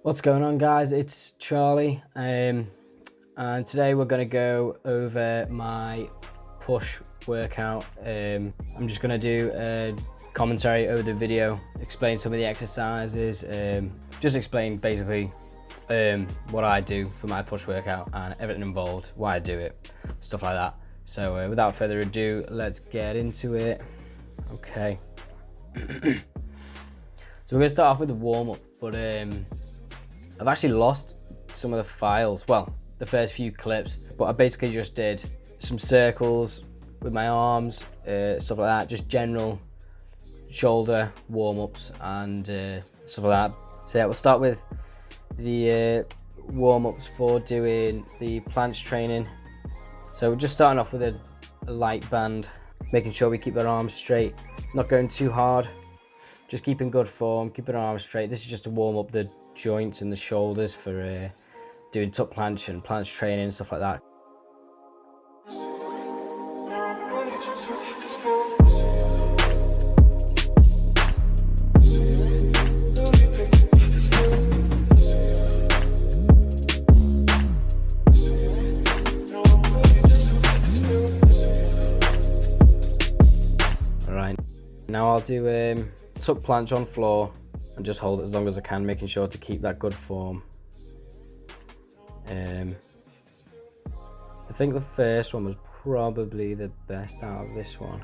What's going on, guys? It's Charlie, and today we're going to go over my push workout. I'm just going to do a commentary over the video, explain some of the exercises, just explain basically what I do for my push workout and everything involved, why I do it, stuff like that. So without further ado, let's get into it. Okay. So we're going to start off with the warm-up, but I've actually lost some of the files, well, the first few clips, but I basically just did some circles with my arms, stuff like that, just general shoulder warm-ups and stuff like that. So yeah, we'll start with the warm-ups for doing the planche training. So we're just starting off with a light band, making sure we keep our arms straight, not going too hard, just keeping good form, keeping our arms straight. This is just to warm up the joints and the shoulders for doing tuck planche and planche training and stuff like that. Alright, now I'll do tuck planche on floor and just hold it as long as I can, making sure to keep that good form. I think the first one was probably the best out of this one.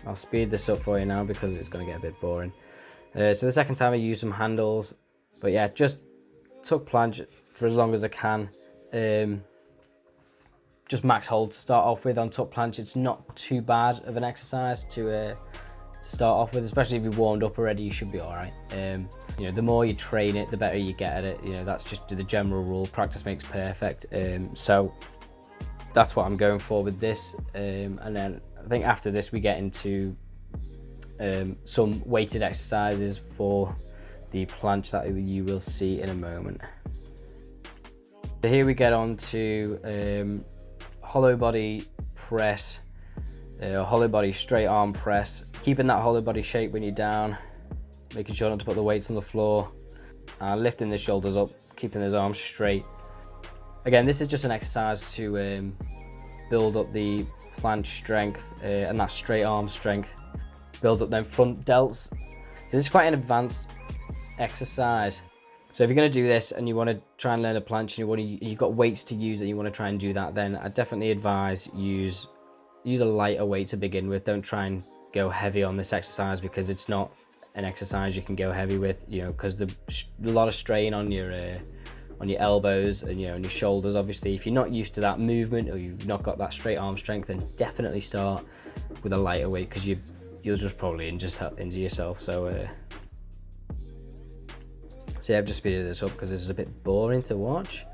I'll speed this up for you now because it's going to get a bit boring. So the second time I use some handles, but yeah, just tuck planche for as long as I can. Just max hold to start off with on tuck planche. It's not too bad of an exercise to start off with, especially if you're warmed up already. You should be all right. You know, the more you train it, the better you get at it. You know, that's just the general rule. Practice makes perfect. So that's what I'm going for with this, and then I think after this we get into some weighted exercises for the planche that you will see in a moment. So here we get on to hollow body press, hollow body straight arm press, keeping that hollow body shape when you're down, making sure not to put the weights on the floor, lifting the shoulders up, keeping those arms straight. Again, this is just an exercise to build up the planche strength and that straight arm strength, builds up them front delts. So this is quite an advanced exercise. So if you're going to do this and you want to try and learn a planche and you've got weights to use and you want to try and do that, then I definitely advise use a lighter weight to begin with. Don't try and go heavy on this exercise because it's not an exercise you can go heavy with, you know, because a lot of strain on your elbows and, you know, and your shoulders. Obviously, if you're not used to that movement or you've not got that straight arm strength, then definitely start with a lighter weight because you'll just probably injure yourself. So yeah, I've just speeded this up because this is a bit boring to watch.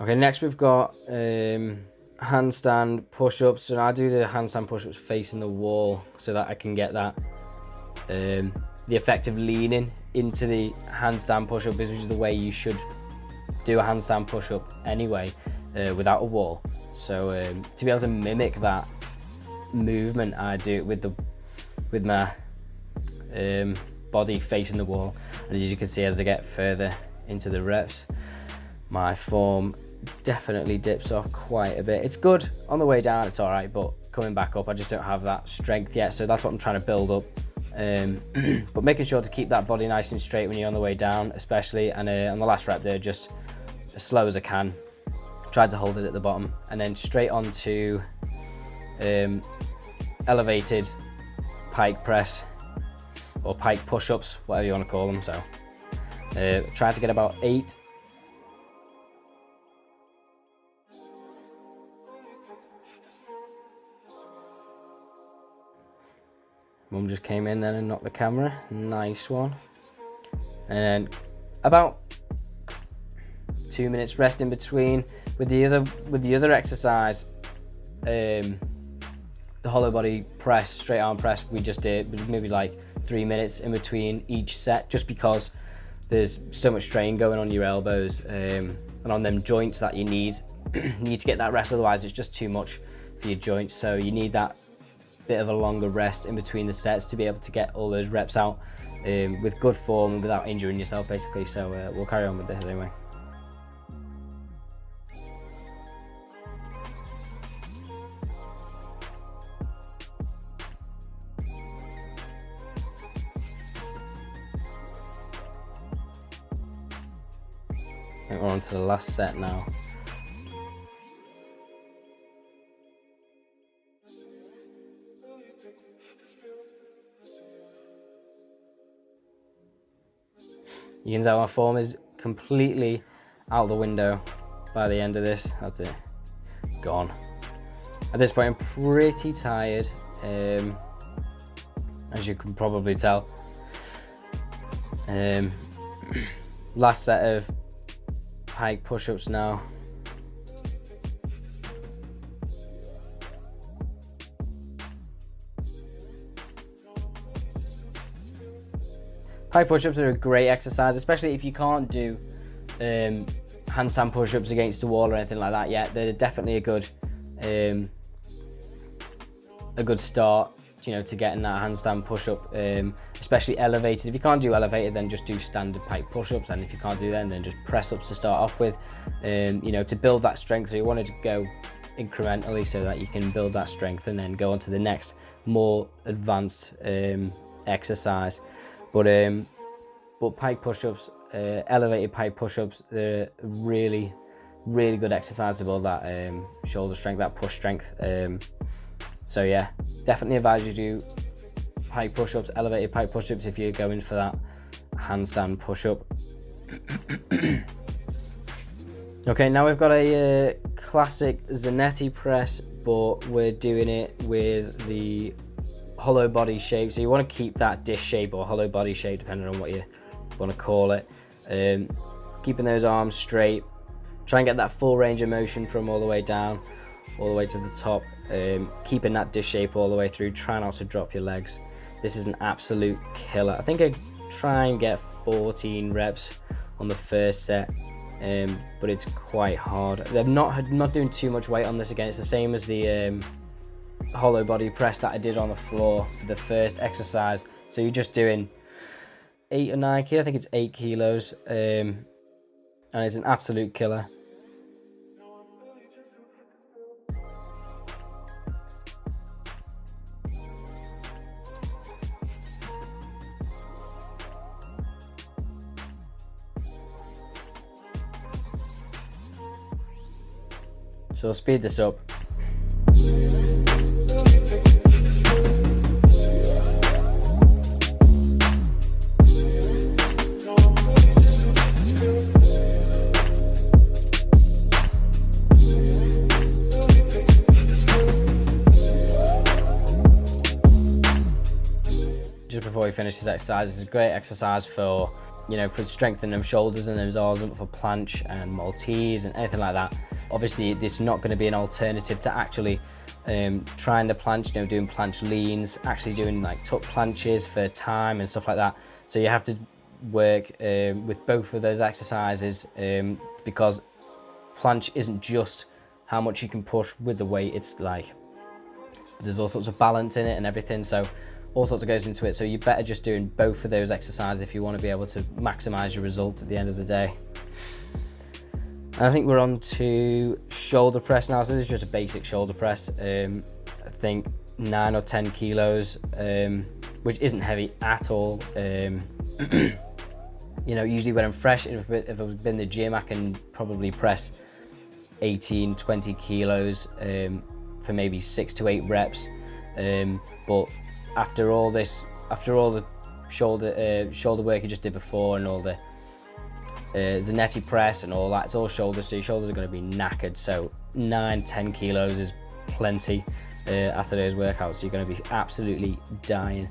Okay, next we've got handstand push-ups, and I do the handstand push-ups facing the wall so that I can get that the effect of leaning into the handstand push-up, which is the way you should do a handstand push-up anyway, without a wall. So to be able to mimic that movement, I do it with my body facing the wall, and as you can see, as I get further into the reps, my form definitely dips off quite a bit. It's good on the way down, it's all right, but coming back up, I just don't have that strength yet, so that's what I'm trying to build up. But making sure to keep that body nice and straight when you're on the way down, especially, and on the last rep there, just as slow as I can, tried to hold it at the bottom, and then straight onto elevated pike press or pike push-ups, whatever you want to call them. So try to get about 8. Mum just came in then and knocked the camera. Nice one. And then about 2 minutes rest in between. With the other exercise, the hollow body press, straight arm press, we just did maybe like 3 minutes in between each set, just because there's so much strain going on your elbows and on them joints that you need to get that rest. Otherwise, it's just too much for your joints. So you need that bit of a longer rest in between the sets to be able to get all those reps out with good form and without injuring yourself, basically. So we'll carry on with this anyway. I think we're on to the last set now. You can tell my form is completely out the window by the end of this. That's it, gone. At this point, I'm pretty tired, as you can probably tell. Last set of pike push-ups now. Pike push-ups are a great exercise, especially if you can't do handstand push-ups against the wall or anything like that yet. They're definitely a good start, you know, to getting that handstand push-up, especially elevated. If you can't do elevated, then just do standard pike push-ups, and if you can't do them, then just press-ups to start off with, you know, to build that strength. So you wanted to go incrementally so that you can build that strength and then go on to the next more advanced exercise. But pike push-ups, elevated pike push-ups, they're really good exercise to build that shoulder strength, that push strength. So yeah, definitely advise you do pike push-ups, elevated pike push-ups if you're going for that handstand push-up. Okay, now we've got a classic Zanetti press, but we're doing it with the hollow body shape. So you want to keep that disc shape or hollow body shape, depending on what you want to call it. Keeping those arms straight. Try and get that full range of motion from all the way down, all the way to the top. Keeping that disc shape all the way through. Try not to drop your legs. This is an absolute killer. I think I try and get 14 reps on the first set, but it's quite hard. I'm not doing too much weight on this again. It's the same as the hollow body press that I did on the floor for the first exercise. So you're just doing 8 or 9 kilos, I think it's 8 kilos, and it's an absolute killer. So I'll speed this up. Just before we finish this exercise, it's a great exercise for, you know, for strengthening them shoulders and those arms, for planche and Maltese and anything like that. Obviously, it's not going to be an alternative to actually trying the planche, you know, doing planche leans, actually doing like tuck planches for time and stuff like that. So you have to work with both of those exercises, because planche isn't just how much you can push with the weight. It's like there's all sorts of balance in it and everything. So all sorts of goes into it. So you're better just doing both of those exercises if you want to be able to maximize your results at the end of the day. I think we're on to shoulder press now. So this is just a basic shoulder press. I think 9 or 10 kilos, which isn't heavy at all. You know, usually when I'm fresh, if I've been in the gym, I can probably press 18, 20 kilos for maybe 6 to 8 reps. But after all the shoulder work you just did before, and all the Zanetti press and all that, it's all shoulders, so your shoulders are going to be knackered. So 9-10 kilos is plenty after those workouts, so you're going to be absolutely dying.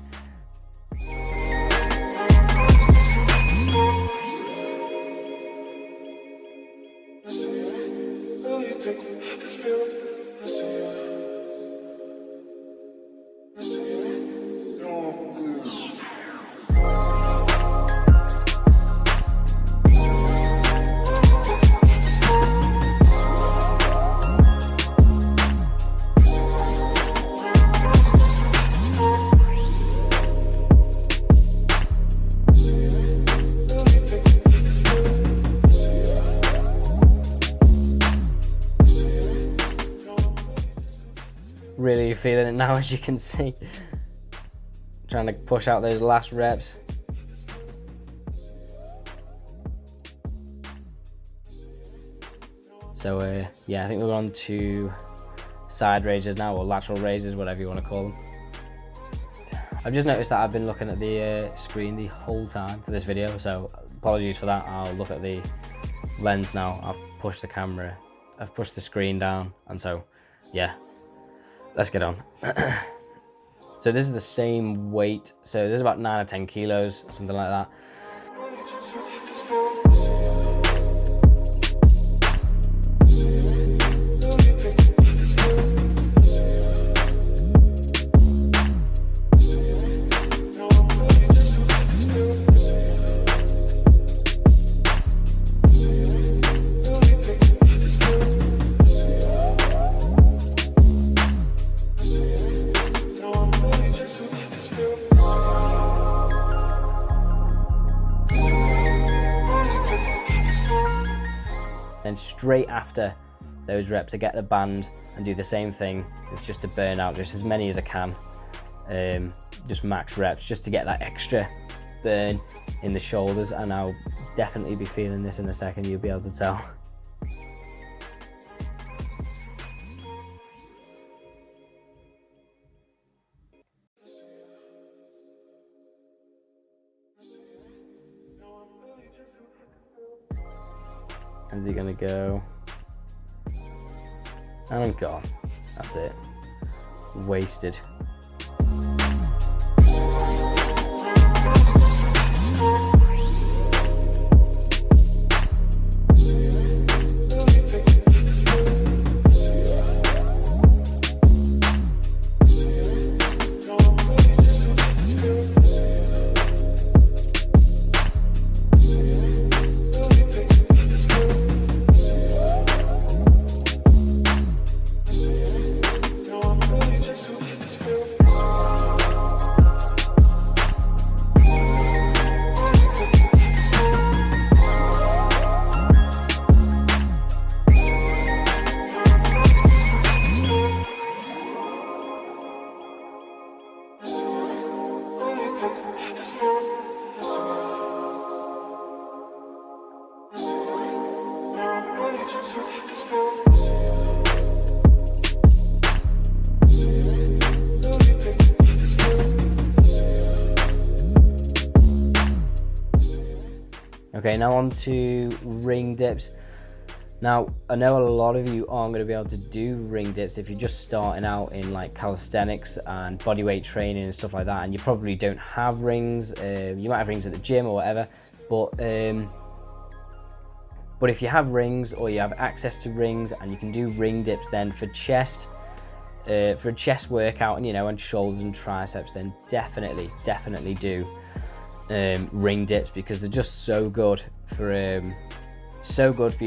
Really feeling it now, as you can see. Trying to push out those last reps. So yeah, I think we're on to side raises now, or lateral raises, whatever you want to call them. I've just noticed that I've been looking at the screen the whole time for this video, so apologies for that. I'll look at the lens now. I've pushed the camera, I've pushed the screen down, and so yeah, let's get on. So this is the same weight, so this is about 9 or 10 kilos, something like that. And straight after those reps, I get the band and do the same thing. It's just to burn out just as many as I can, just max reps, just to get that extra burn in the shoulders. And I'll definitely be feeling this in a second, you'll be able to tell. How's he gonna go? And I'm gone. That's it. Wasted. Okay, now on to ring dips. Now, I know a lot of you aren't going to be able to do ring dips if you're just starting out in like calisthenics and bodyweight training and stuff like that, and you probably don't have rings. You might have rings at the gym or whatever, but if you have rings, or you have access to rings, and you can do ring dips, then for chest, for a chest workout, and and shoulders and triceps, then definitely do ring dips, because they're just so good for your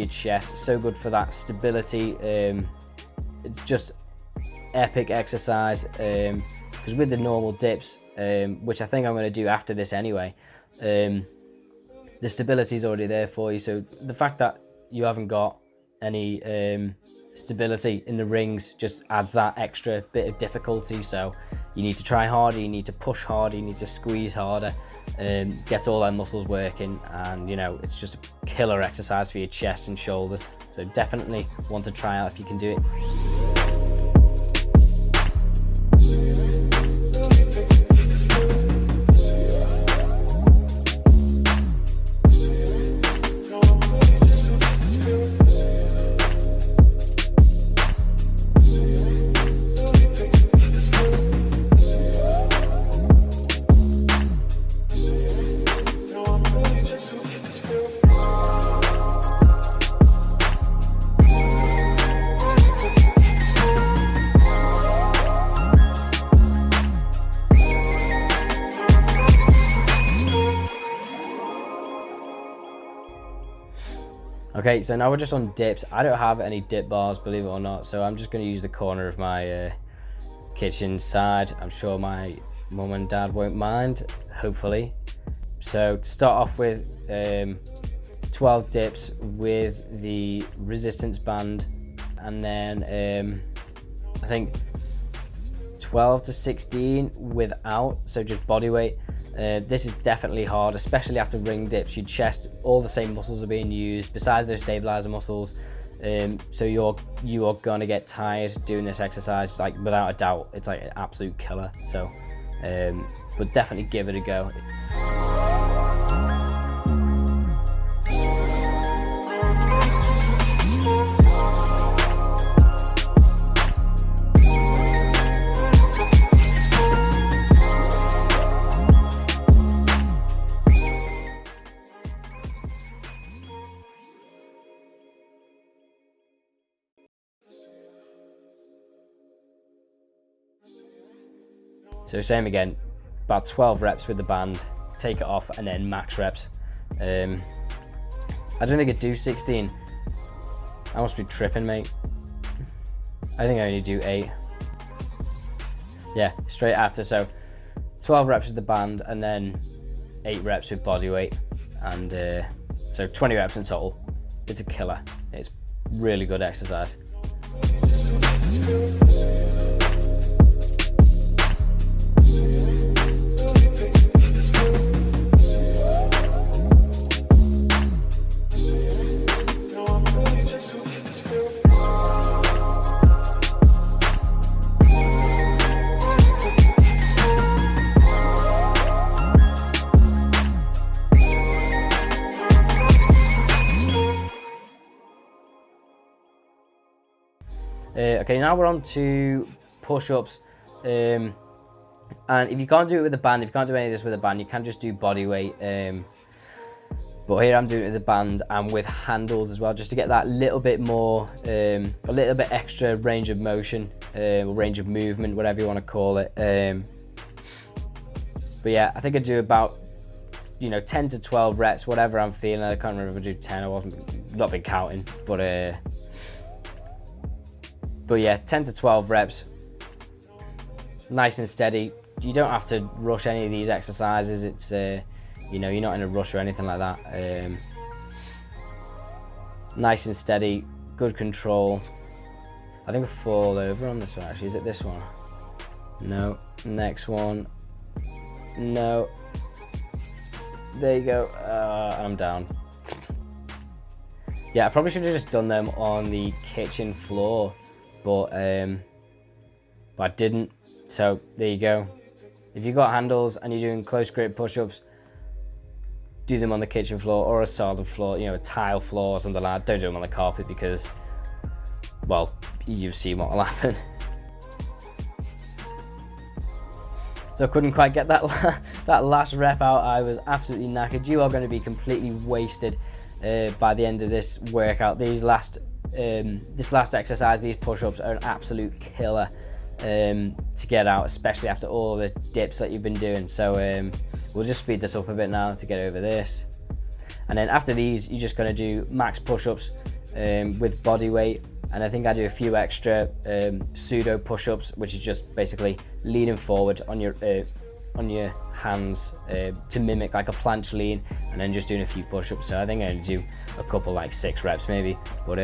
chest, so good for that stability. It's just epic exercise, because with the normal dips, which I think I'm going to do after this anyway, the stability is already there for you. So the fact that you haven't got any stability in the rings just adds that extra bit of difficulty. So you need to try harder, you need to push harder, you need to squeeze harder, get all our muscles working, and it's just a killer exercise for your chest and shoulders. So definitely want to try out if you can do it. Okay, so now we're just on dips. I don't have any dip bars, believe it or not, so I'm just going to use the corner of my kitchen side. I'm sure my mum and dad won't mind, hopefully. So to start off with, 12 dips with the resistance band, and then I think 12 to 16 without, so just body weight. This is definitely hard, especially after ring dips. Your chest, all the same muscles are being used besides those stabilizer muscles. So you are gonna get tired doing this exercise, like without a doubt. It's like an absolute killer. So, but definitely give it a go. So same again, about 12 reps with the band, take it off, and then max reps. I don't think I do 16. I must be tripping, mate. I think I only do 8. Yeah, straight after. So 12 reps with the band, and then 8 reps with body weight, and so 20 reps in total. It's a killer. It's really good exercise. Okay, now we're on to push-ups, and if you can't do it with the band, if you can't do any of this with a band, you can just do body weight, but here I'm doing it with the band and with handles as well, just to get that little bit more, a little bit extra range of motion, or range of movement, whatever you want to call it. But yeah, I think I do about, 10 to 12 reps, whatever I'm feeling. I can't remember if I do 10, I wasn't, not been counting, but yeah, 10 to 12 reps, nice and steady. You don't have to rush any of these exercises. It's, you're not in a rush or anything like that. Nice and steady, good control. I think I fall over on this one actually. Is it this one? No. Next one. No. There you go. I'm down. Yeah, I probably should have just done them on the kitchen floor. But I didn't, so there you go. If you've got handles and you're doing close grip push-ups, do them on the kitchen floor or a solid floor, a tile floor or something like that. Don't do them on the carpet because, well, you've seen what will happen. So I couldn't quite get that that last rep out. I was absolutely knackered. You are going to be completely wasted by the end of this workout. This last exercise, these push-ups, are an absolute killer to get out, especially after all the dips that you've been doing. So we'll just speed this up a bit now to get over this. And then after these, you're just going to do max push-ups with body weight. And I think I do a few extra pseudo push-ups, which is just basically leaning forward on your hands to mimic like a planche lean, and then just doing a few push-ups. So I think I only do a couple, like 6 reps maybe, but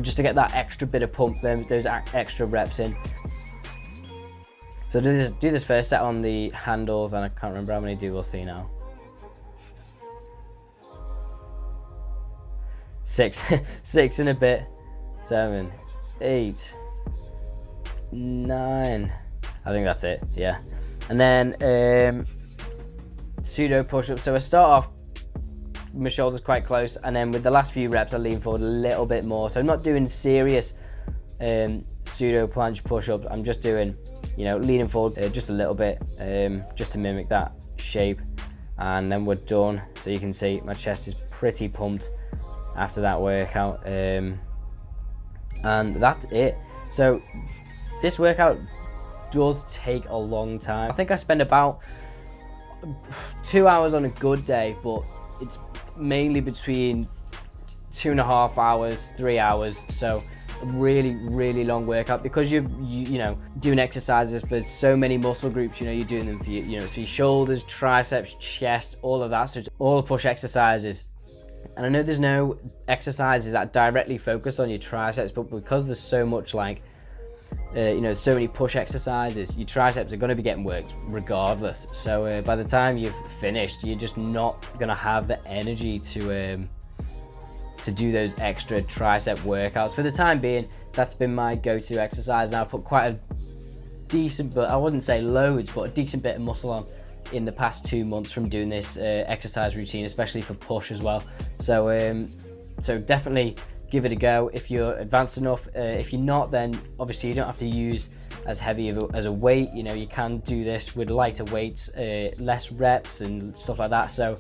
just to get that extra bit of pump, those extra reps in. So do this first set on the handles, and I can't remember how many we'll see now. 6 6 and a bit. 7, 8, 9. I think that's it. Yeah. And then pseudo push-ups. So I start off my shoulders quite close, and then with the last few reps I lean forward a little bit more. So I'm not doing serious pseudo planche push-ups. I'm just doing, leaning forward just a little bit, just to mimic that shape, and then we're done. So you can see my chest is pretty pumped after that workout, and that's it. So this workout does take a long time. I think I spend about 2 hours on a good day, but it's mainly between 2.5 hours, 3 hours. So a really long workout, because you know, doing exercises for so many muscle groups. You know, you're doing them for so your shoulders, triceps, chest, all of that. So it's all push exercises. And I know there's no exercises that directly focus on your triceps, but because there's so much like so many push exercises, your triceps are going to be getting worked regardless. So by the time you've finished, you're just not going to have the energy to do those extra tricep workouts. For the time being, that's been my go-to exercise. Now I put quite a decent, but I wouldn't say loads, but a decent bit of muscle on in the past 2 months from doing this exercise routine, especially for push as well. So so definitely give it a go if you're advanced enough. If you're not, then obviously you don't have to use as heavy as a weight. You know, you can do this with lighter weights, less reps and stuff like that. So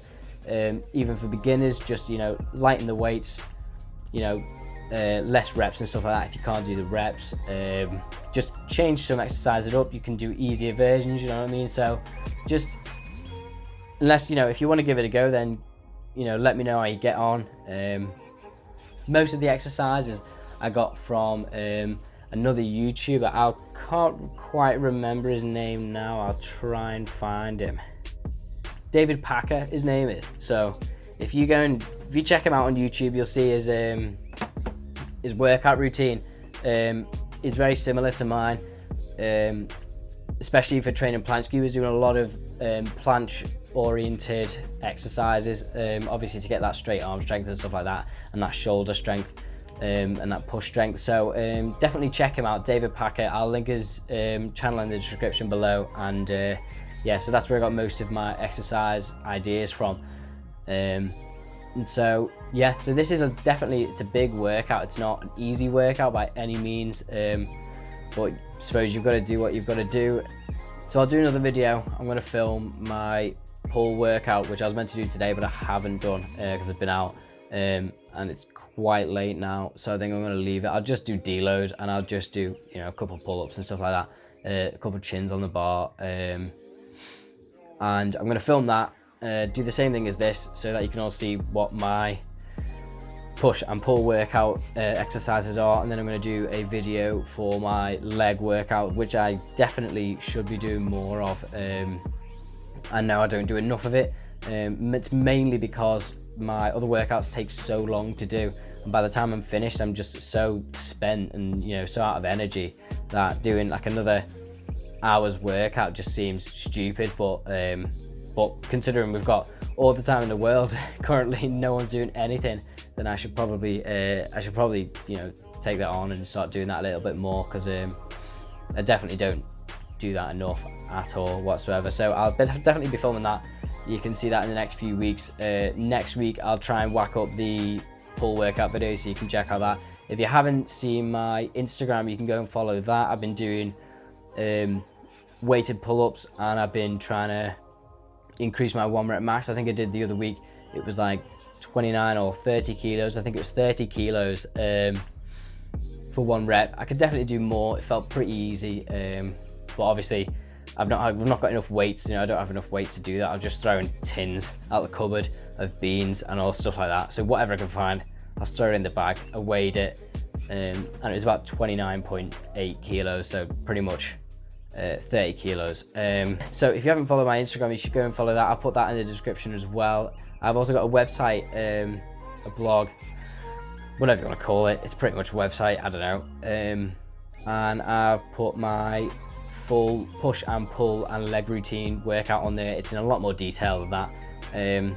even for beginners, just lighten the weights, less reps and stuff like that if you can't do the reps. Just change some exercises up. You can do easier versions, you know what I mean? So just, unless if you want to give it a go, then let me know how you get on. Most of the exercises I got from another YouTuber. I can't quite remember his name now. I'll try and find him. David Packer, his name is. So if you check him out on YouTube, you'll see his workout routine is very similar to mine, especially for training planche. He was doing a lot of planche oriented exercises, obviously to get that straight arm strength and stuff like that, and that shoulder strength and that push strength. So definitely check him out, David Packer. I'll link his channel in the description below. And yeah, so that's where I got most of my exercise ideas from. And so yeah, so this is it's a big workout. It's not an easy workout by any means, but I suppose you've got to do what you've got to do. So I'll do another video. I'm going to film my pull workout, which I was meant to do today, but I haven't done because I've been out, and it's quite late now, so I think I'm going to leave it. I'll just do deload, and I'll just do a couple pull-ups and stuff like that, a couple chins on the bar, and I'm going to film that, do the same thing as this, so that you can all see what my push and pull workout exercises are. And then I'm going to do a video for my leg workout, which I definitely should be doing more of, and now I don't do enough of it. It's mainly because my other workouts take so long to do, and by the time I'm finished, I'm just so spent and so out of energy that doing like another hour's workout just seems stupid. But considering we've got all the time in the world, currently no one's doing anything, then I should probably take that on and start doing that a little bit more, because I definitely don't do that enough at all whatsoever. So I'll definitely be filming that. You can see that in the next few weeks. Next week I'll try and whack up the pull workout video, so you can check out that. If you haven't seen my Instagram, you can go and follow that. I've been doing weighted pull-ups, and I've been trying to increase my 1 rep max. I think I did the other week, it was like 29 or 30 kilos. I think it was 30 kilos for 1 rep. I could definitely do more. It felt pretty easy, but obviously I've not got enough weights. I don't have enough weights to do that. I'm just throwing tins out the cupboard of beans and all stuff like that. So whatever I can find, I'll throw it in the bag. I weighed it, and it was about 29.8 kilos, so pretty much 30 kilos. So if you haven't followed my Instagram, you should go and follow that. I'll put that in the description as well. I've also got a website, a blog, whatever you want to call it. It's pretty much a website, I don't know. And I've put my full push and pull and leg routine workout on there. It's in a lot more detail than that.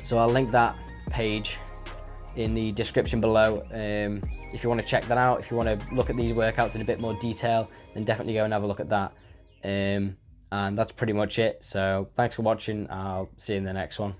So I'll link that page in the description below. If you want to check that out, if you want to look at these workouts in a bit more detail, then definitely go and have a look at that. And that's pretty much it. So thanks for watching. I'll see you in the next one.